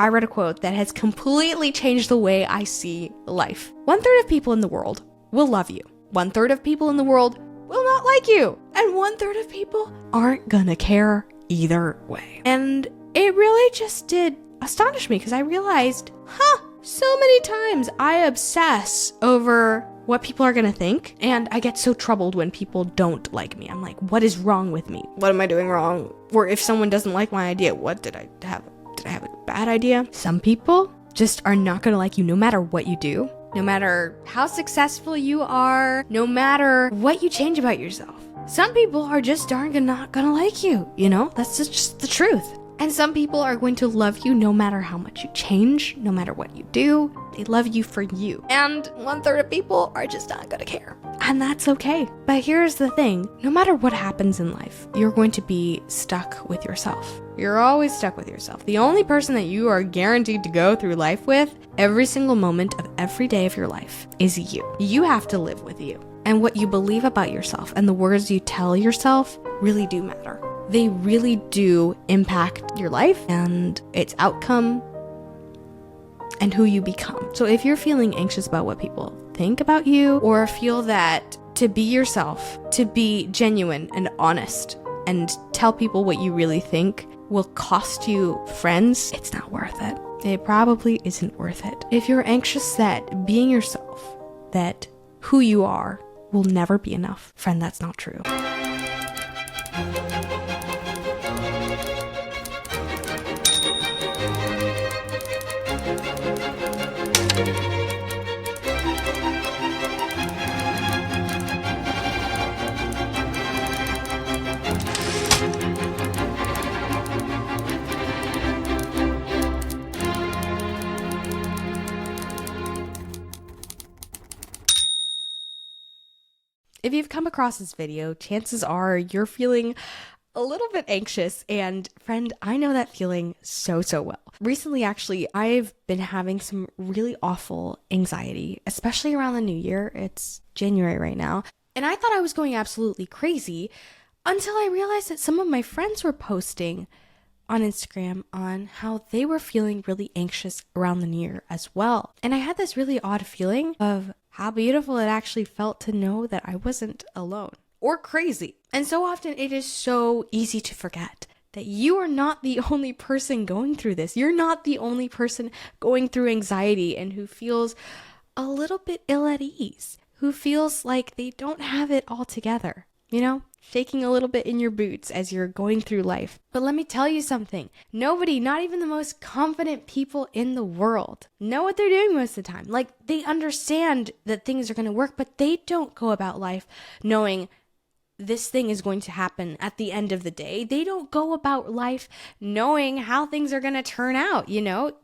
I read a quote that has completely changed the way I see life. 1/3 of people in the world will love you. 1/3 of people in the world will not like you. And 1/3 of people aren't gonna care either way. And it really just did astonish me because I realized, so many times I obsess over what people are gonna think, and I get so troubled when people don't like me. I'm like, what is wrong with me? What am I doing wrong? Or if someone doesn't like my idea, what did I have? Did I have a bad idea? Some people just are not gonna like you no matter what you do, no matter how successful you are, no matter what you change about yourself. Some people are just not gonna like you, That's just the truth. And some people are going to love you no matter how much you change, no matter what you do. They love you for you. And 1/3 of people are just not gonna care. And that's okay. But here's the thing. No matter what happens in life, you're going to be stuck with yourself. You're always stuck with yourself. The only person that you are guaranteed to go through life with every single moment of every day of your life is you. You have to live with you. And what you believe about yourself and the words you tell yourself really do matter. They really do impact your life and its outcome and who you become. So if you're feeling anxious about what people think about you, or feel that to be yourself, to be genuine and honest and tell people what you really think will cost you friends, it's not worth it. It probably isn't worth it. If you're anxious that being yourself, that who you are will never be enough, friend, that's not true. If you've come across this video, chances are you're feeling a little bit anxious, and friend, I know that feeling so well. Recently, actually, I've been having some really awful anxiety, especially around the new year. It's January right now, and I thought I was going absolutely crazy until I realized that some of my friends were posting on Instagram on how they were feeling really anxious around the new year as well. And I had this really odd feeling of how beautiful it actually felt to know that I wasn't alone or crazy. And so often it is so easy to forget that you are not the only person going through this. You're not the only person going through anxiety and who feels a little bit ill at ease, who feels like they don't have it all together, shaking a little bit in your boots as you're going through life. But let me tell you something. Nobody, not even the most confident people in the world, know what they're doing most of the time. Like, they understand that things are going to work, but they don't go about life knowing this thing is going to happen at the end of the day. They don't go about life knowing how things are going to turn out,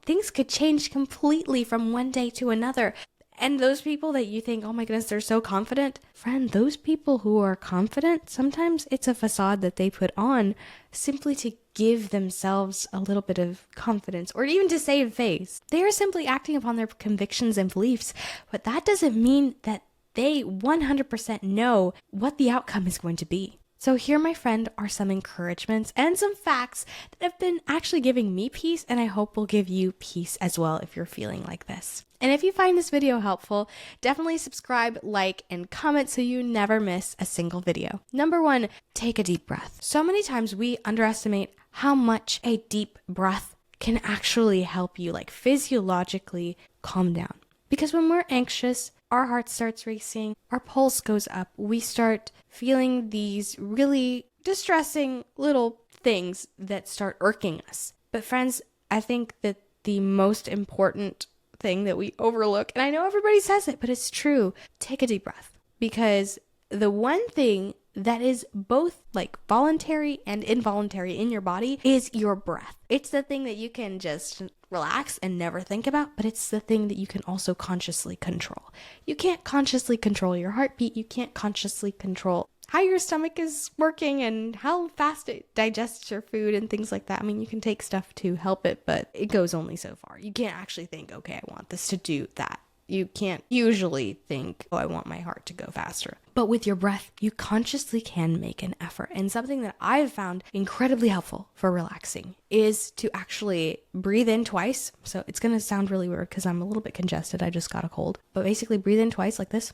Things could change completely from one day to another. And those people that you think, oh my goodness, they're so confident. Friend, those people who are confident, sometimes it's a facade that they put on simply to give themselves a little bit of confidence or even to save face. They are simply acting upon their convictions and beliefs, but that doesn't mean that they 100% know what the outcome is going to be. So here, my friend, are some encouragements and some facts that have been actually giving me peace, and I hope will give you peace as well if you're feeling like this. And if you find this video helpful, definitely subscribe, like, and comment so you never miss a single video. Number 1, take a deep breath. So many times we underestimate how much a deep breath can actually help you, like, physiologically calm down. Because when we're anxious, our heart starts racing, our pulse goes up, we start feeling these really distressing little things that start irking us. But friends, I think that the most important thing that we overlook, and I know everybody says it, but it's true, take a deep breath. Because the one thing that is both like voluntary and involuntary in your body is your breath. It's the thing that you can just relax and never think about, but it's the thing that you can also consciously control. You can't consciously control your heartbeat. You can't consciously control how your stomach is working and how fast it digests your food and things like that. I mean, you can take stuff to help it, but it goes only so far. You can't actually think, okay, I want this to do that. You can't usually think, oh, I want my heart to go faster. But with your breath, you consciously can make an effort. And something that I've found incredibly helpful for relaxing is to actually breathe in twice. So it's going to sound really weird because I'm a little bit congested. I just got a cold. But basically breathe in twice like this.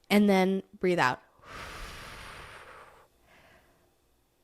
And then breathe out.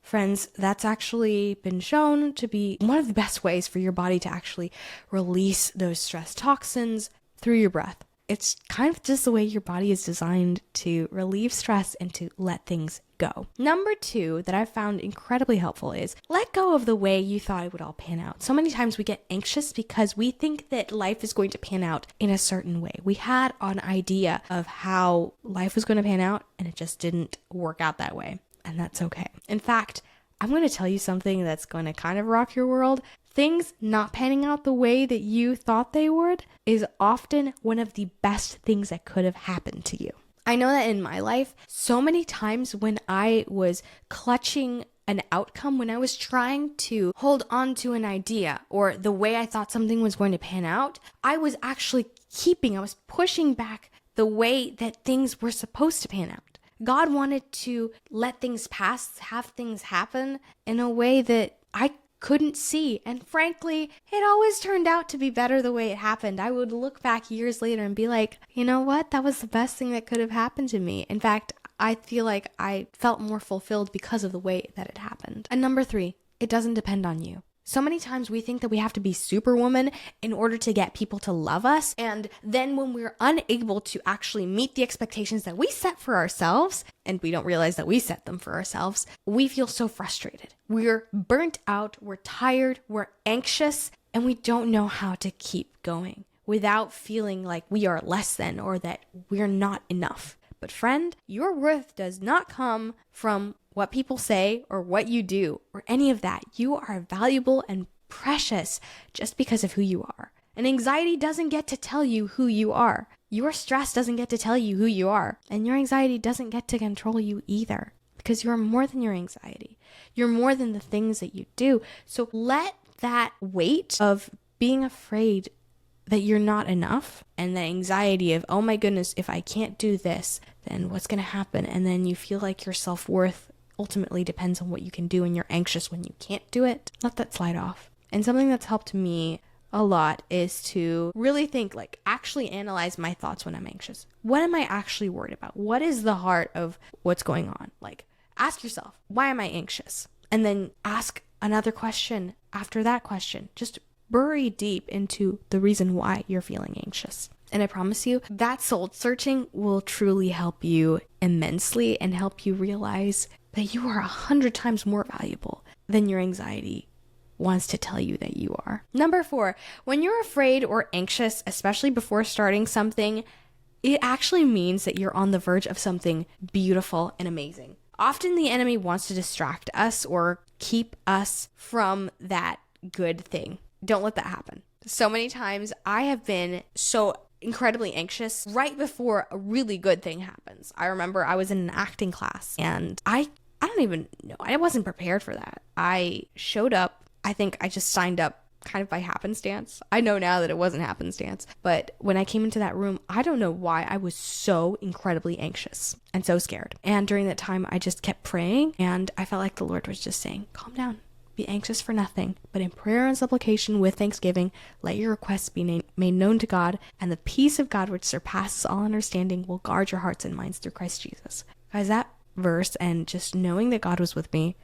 Friends, that's actually been shown to be one of the best ways for your body to actually release those stress toxins through your breath. It's kind of just the way your body is designed to relieve stress and to let things go. Number 2 that I've found incredibly helpful is let go of the way you thought it would all pan out. So many times we get anxious because we think that life is going to pan out in a certain way. We had an idea of how life was going to pan out and it just didn't work out that way. And that's okay. In fact, I'm going to tell you something that's going to kind of rock your world. Things not panning out the way that you thought they would is often one of the best things that could have happened to you. I know that in my life, so many times when I was clutching an outcome, when I was trying to hold on to an idea or the way I thought something was going to pan out, I was actually I was pushing back the way that things were supposed to pan out. God wanted to let things pass, have things happen in a way that I couldn't see. And frankly, it always turned out to be better the way it happened. I would look back years later and be like, you know what? That was the best thing that could have happened to me. In fact, I feel like I felt more fulfilled because of the way that it happened. And number 3, it doesn't depend on you. So many times we think that we have to be superwoman in order to get people to love us. And then when we're unable to actually meet the expectations that we set for ourselves, and we don't realize that we set them for ourselves, we feel so frustrated. We're burnt out, we're tired, we're anxious, and we don't know how to keep going without feeling like we are less than or that we're not enough. But friend, your worth does not come from what people say or what you do or any of that. You are valuable and precious just because of who you are. And anxiety doesn't get to tell you who you are. Your stress doesn't get to tell you who you are. And your anxiety doesn't get to control you either, because you're more than your anxiety. You're more than the things that you do. So let that weight of being afraid that you're not enough and the anxiety of, oh my goodness, if I can't do this, then what's going to happen? And then you feel like your self-worth ultimately depends on what you can do and you're anxious when you can't do it. Let that slide off. And something that's helped me a lot is to really think, like, actually analyze my thoughts when I'm anxious. What am I actually worried about? What is the heart of what's going on? Like, ask yourself, why am I anxious? And then ask another question after that question. Just bury deep into the reason why you're feeling anxious. And I promise you, that soul searching will truly help you immensely and help you realize that you are 100 times more valuable than your anxiety wants to tell you that you are. Number 4, when you're afraid or anxious, especially before starting something, it actually means that you're on the verge of something beautiful and amazing. Often the enemy wants to distract us or keep us from that good thing. Don't let that happen. So many times I have been so incredibly anxious right before a really good thing happens. I remember I was in an acting class and I don't even know. I wasn't prepared for that. I showed up. I think I just signed up kind of by happenstance. I know now that it wasn't happenstance, but when I came into that room, I don't know why I was so incredibly anxious and so scared. And during that time, I just kept praying and I felt like the Lord was just saying, calm down. Be anxious for nothing, but in prayer and supplication with thanksgiving, let your requests be made known to God, and the peace of God which surpasses all understanding will guard your hearts and minds through Christ Jesus. Guys, that verse and just knowing that God was with me,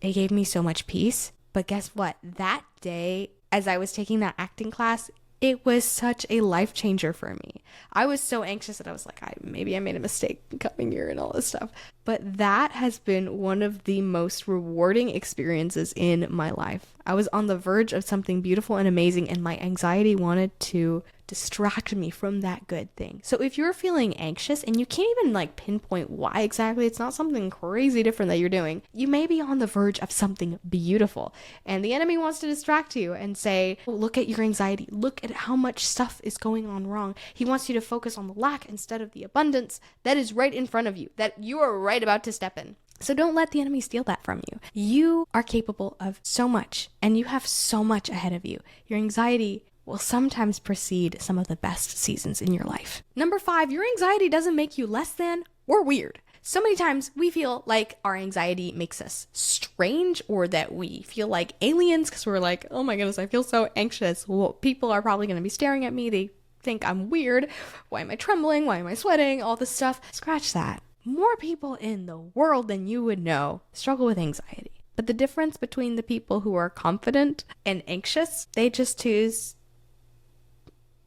it gave me so much peace. But guess what? That day, as I was taking that acting class, it was such a life changer for me. I was so anxious that I was like, maybe I made a mistake coming here and all this stuff. But that has been one of the most rewarding experiences in my life. I was on the verge of something beautiful and amazing, and my anxiety wanted to distract me from that good thing. So if you're feeling anxious and you can't even pinpoint why exactly, it's not something crazy different that you're doing, you may be on the verge of something beautiful. And the enemy wants to distract you and say, oh, look at your anxiety. Look at how much stuff is going on wrong. He wants you to focus on the lack instead of the abundance that is right in front of you, that you are right about to step in. So don't let the enemy steal that from you. You are capable of so much, and you have so much ahead of you. Your anxiety will sometimes precede some of the best seasons in your life. Number 5, your anxiety doesn't make you less than or weird. So many times we feel like our anxiety makes us strange, or that we feel like aliens because we're like, oh my goodness, I feel so anxious. Well, people are probably going to be staring at me. They think I'm weird. Why am I trembling? Why am I sweating? All this stuff. Scratch that. More people in the world than you would know struggle with anxiety. But the difference between the people who are confident and anxious, they just choose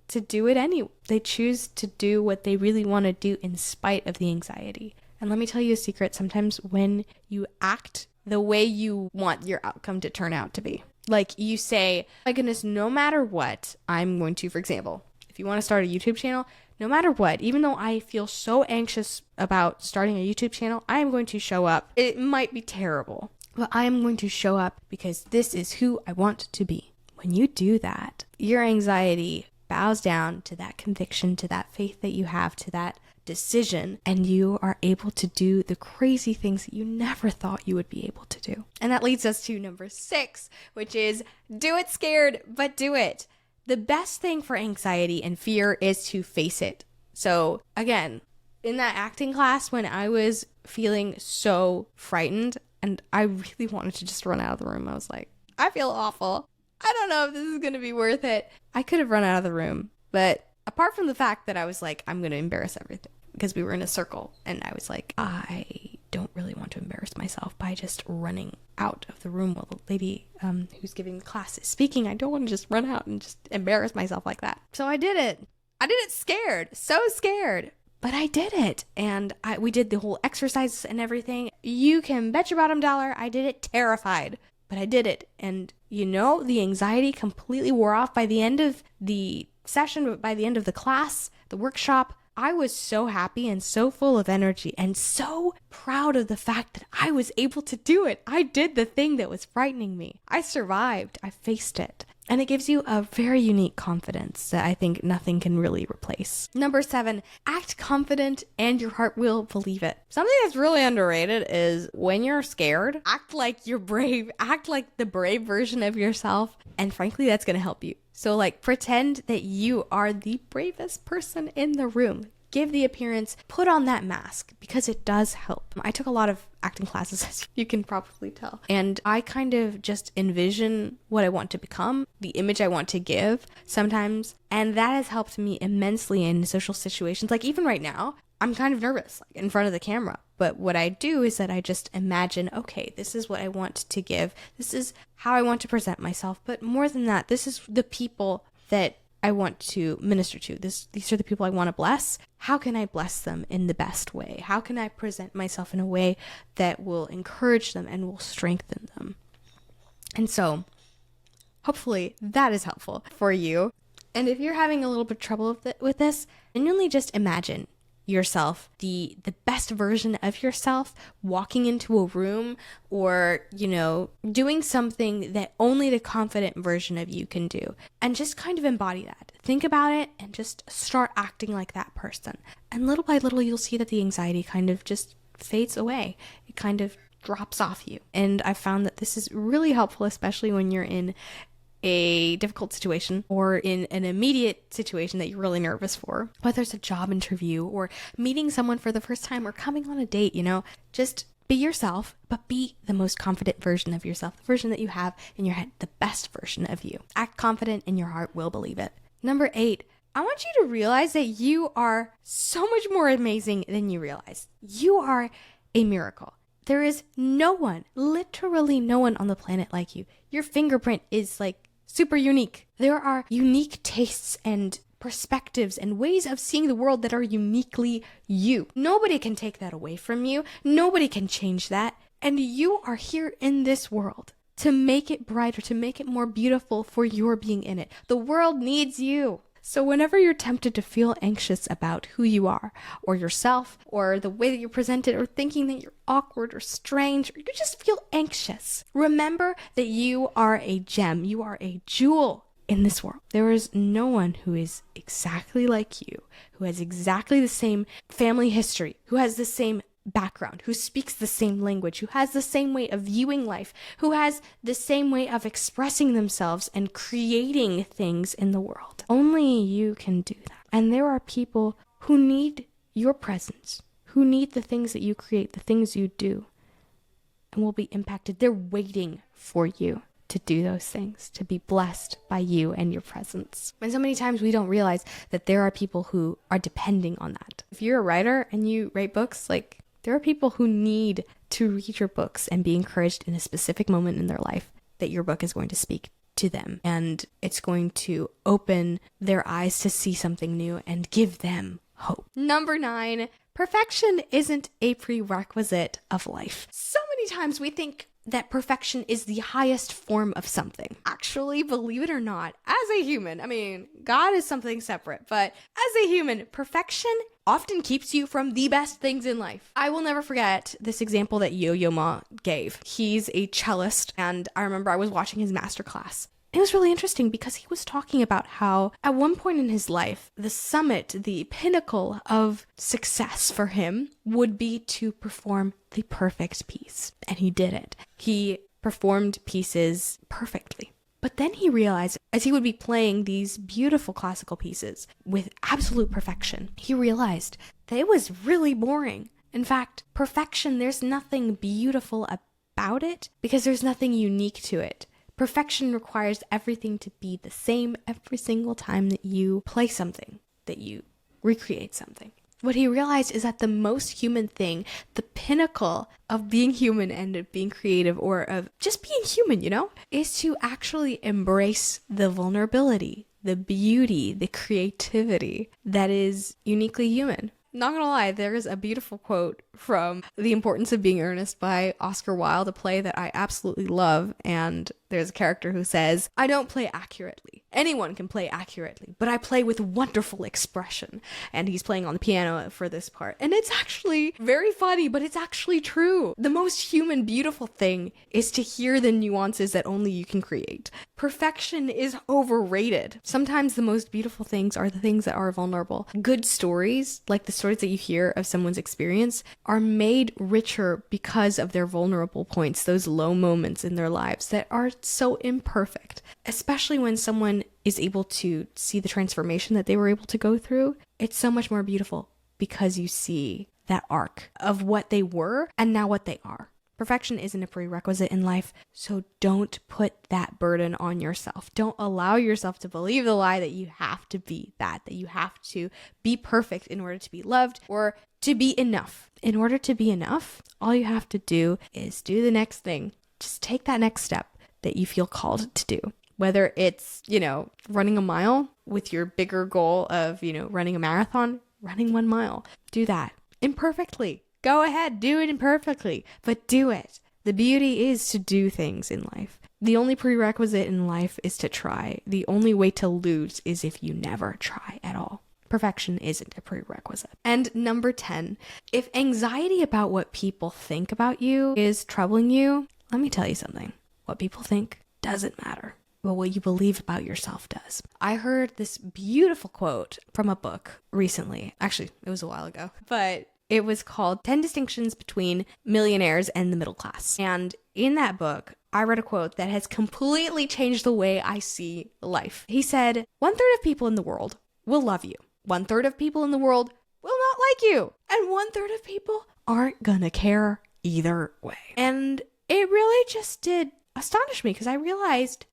to do it anyway. They choose to do what they really want to do in spite of the anxiety. And let me tell you a secret. Sometimes when you act the way you want your outcome to turn out to be, like you say, my goodness, no matter what, I'm going to, for example, if you want to start a YouTube channel, no matter what, even though I feel so anxious about starting a YouTube channel, I am going to show up. It might be terrible, but I am going to show up because this is who I want to be. When you do that, your anxiety bows down to that conviction, to that faith that you have, to that decision, and you are able to do the crazy things that you never thought you would be able to do. And that leads us to number 6, which is do it scared, but do it. The best thing for anxiety and fear is to face it. So again, in that acting class, when I was feeling so frightened and I really wanted to just run out of the room, I was like, I feel awful. I don't know if this is going to be worth it. I could have run out of the room, but apart from the fact that I was like, I'm going to embarrass everything, because we were in a circle and I was like, I don't really want to embarrass myself by just running out of the room while the lady who's giving the class is speaking. I don't want to just run out and just embarrass myself like that. So I did it. I did it scared, so scared, but I did it. And we did the whole exercises and everything. You can bet your bottom dollar I did it terrified, but I did it. And you know, the anxiety completely wore off by the end of the session, but by the end of the class, the workshop, I was so happy and so full of energy and so proud of the fact that I was able to do it. I did the thing that was frightening me. I survived. I faced it. And it gives you a very unique confidence that I think nothing can really replace. Number 7, act confident and your heart will believe it. Something that's really underrated is when you're scared, act like you're brave. Act like the brave version of yourself. And frankly, that's going to help you. So like pretend that you are the bravest person in the room. Give the appearance, put on that mask, because it does help. I took a lot of acting classes, as you can probably tell. And I kind of just envision what I want to become, the image I want to give sometimes. And that has helped me immensely in social situations. Like even right now, I'm kind of nervous, like in front of the camera. But what I do is that I just imagine, okay, this is what I want to give. This is how I want to present myself. But more than that, this is the people that I want to minister to. These are the people I want to bless. How can I bless them in the best way? How can I present myself in a way that will encourage them and will strengthen them? And so hopefully that is helpful for you. And if you're having a little bit of trouble with this, genuinely just imagine yourself, the best version of yourself, walking into a room or, doing something that only the confident version of you can do. And just kind of embody that. Think about it and just start acting like that person. And little by little, you'll see that the anxiety kind of just fades away. It kind of drops off you. And I found that this is really helpful, especially when you're in a difficult situation or in an immediate situation that you're really nervous for, whether it's a job interview or meeting someone for the first time or coming on a date, just be yourself, but be the most confident version of yourself, the version that you have in your head, the best version of you. Act confident and your heart will believe it. Number 8, I want you to realize that you are so much more amazing than you realize. You are a miracle. There is no one, literally no one on the planet like you. Your fingerprint is like super unique. There are unique tastes and perspectives and ways of seeing the world that are uniquely you. Nobody can take that away from you. Nobody can change that. And you are here in this world to make it brighter, to make it more beautiful for your being in it. The world needs you. So whenever you're tempted to feel anxious about who you are or yourself or the way that you're presented or thinking that you're awkward or strange or you just feel anxious, remember that you are a gem. You are a jewel in this world. There is no one who is exactly like you, who has exactly the same family history, who has the same background, who speaks the same language, who has the same way of viewing life, who has the same way of expressing themselves and creating things in the world. Only you can do that. And there are people who need your presence, who need the things that you create, the things you do, and will be impacted. They're waiting for you to do those things, to be blessed by you and your presence. And so many times we don't realize that there are people who are depending on that. If you're a writer and you write books, like, there are people who need to read your books and be encouraged in a specific moment in their life that your book is going to speak to them, and it's going to open their eyes to see something new and give them hope. Number 9, perfection isn't a prerequisite of life. So many times we think that perfection is the highest form of something. Actually, believe it or not, as a human, God is something separate, but as a human, perfection often keeps you from the best things in life. I will never forget this example that Yo-Yo Ma gave. He's a cellist, and I remember I was watching his masterclass. It was really interesting because he was talking about how at one point in his life, the summit, the pinnacle of success for him would be to perform the perfect piece. And he did it. He performed pieces perfectly. But then he realized, as he would be playing these beautiful classical pieces with absolute perfection, he realized that it was really boring. In fact, perfection, there's nothing beautiful about it because there's nothing unique to it. Perfection requires everything to be the same every single time that you play something, that you recreate something. What he realized is that the most human thing, the pinnacle of being human and of being creative, or of just being human, is to actually embrace the vulnerability, the beauty, the creativity that is uniquely human. Not gonna lie, there's a beautiful quote from The Importance of Being Earnest by Oscar Wilde, a play that I absolutely love, and there's a character who says, "I don't play accurately. Anyone can play accurately, but I play with wonderful expression." And he's playing on the piano for this part. And it's actually very funny, but it's actually true. The most human, beautiful thing is to hear the nuances that only you can create. Perfection is overrated. Sometimes the most beautiful things are the things that are vulnerable. Good stories, like the stories that you hear of someone's experience, are made richer because of their vulnerable points, those low moments in their lives that are so imperfect. Especially when someone is able to see the transformation that they were able to go through, it's so much more beautiful because you see that arc of what they were and now what they are. Perfection isn't a prerequisite in life, so don't put that burden on yourself. Don't allow yourself to believe the lie that you have to be that you have to be perfect in order to be loved or to be enough. In order to be enough, all you have to do is do the next thing. Just take that next step that you feel called to do. Whether it's, running a mile with your bigger goal of, running a marathon, running 1 mile. Do that imperfectly. Go ahead, do it imperfectly, but do it. The beauty is to do things in life. The only prerequisite in life is to try. The only way to lose is if you never try at all. Perfection isn't a prerequisite. And number 10, if anxiety about what people think about you is troubling you, let me tell you something. What people think doesn't matter, but what you believe about yourself does. I heard this beautiful quote from a book recently. Actually, it was a while ago, but it was called 10 Distinctions Between Millionaires and the Middle Class. And in that book, I read a quote that has completely changed the way I see life. He said, 1/3 of people in the world will love you. 1/3 of people in the world will not like you. And 1/3 of people aren't gonna care either way. And it really just did astonish me because I realized,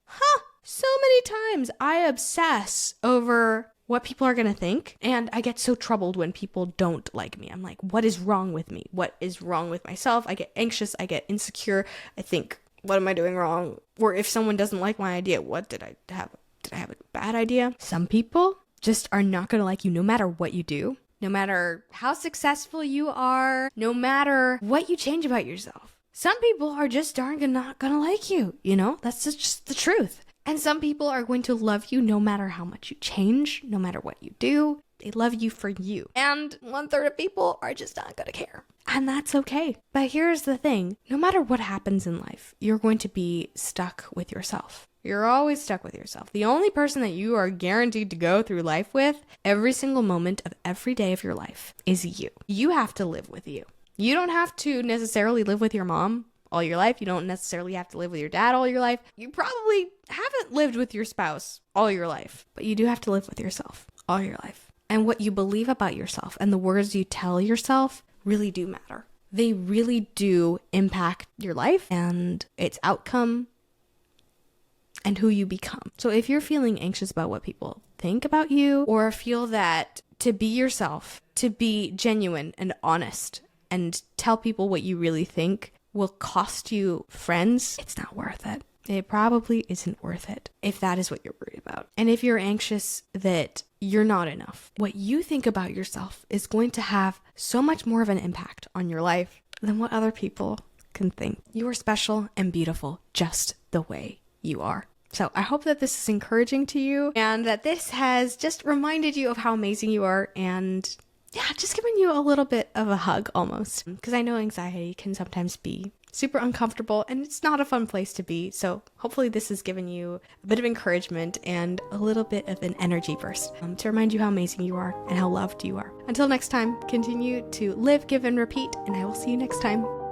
so many times I obsess over what people are going to think, and I get so troubled when people don't like me. I'm like, what is wrong with me? What is wrong with myself? I get anxious, I get insecure. I think, what am I doing wrong? Or if someone doesn't like my idea, what did I have? Did I have a bad idea? Some people just are not going to like you no matter what you do, no matter how successful you are, no matter what you change about yourself. Some people are just not gonna like you, That's just the truth. And some people are going to love you no matter how much you change, no matter what you do. They love you for you. And 1/3 of people are just not gonna care. And that's okay. But here's the thing. No matter what happens in life, you're going to be stuck with yourself. You're always stuck with yourself. The only person that you are guaranteed to go through life with every single moment of every day of your life is you. You have to live with you. You don't have to necessarily live with your mom all your life. You don't necessarily have to live with your dad all your life. You probably haven't lived with your spouse all your life, but you do have to live with yourself all your life. And what you believe about yourself and the words you tell yourself really do matter. They really do impact your life and its outcome and who you become. So if you're feeling anxious about what people think about you, or feel that to be yourself, to be genuine and honest and tell people what you really think will cost you friends, it's not worth it. It probably isn't worth it if that is what you're worried about. And if you're anxious that you're not enough, what you think about yourself is going to have so much more of an impact on your life than what other people can think. You are special and beautiful just the way you are. So I hope that this is encouraging to you and that this has just reminded you of how amazing you are, and yeah, just giving you a little bit of a hug almost. Because I know anxiety can sometimes be super uncomfortable and it's not a fun place to be. So hopefully this has given you a bit of encouragement and a little bit of an energy burst to remind you how amazing you are and how loved you are. Until next time, continue to live, give, and repeat, and I will see you next time.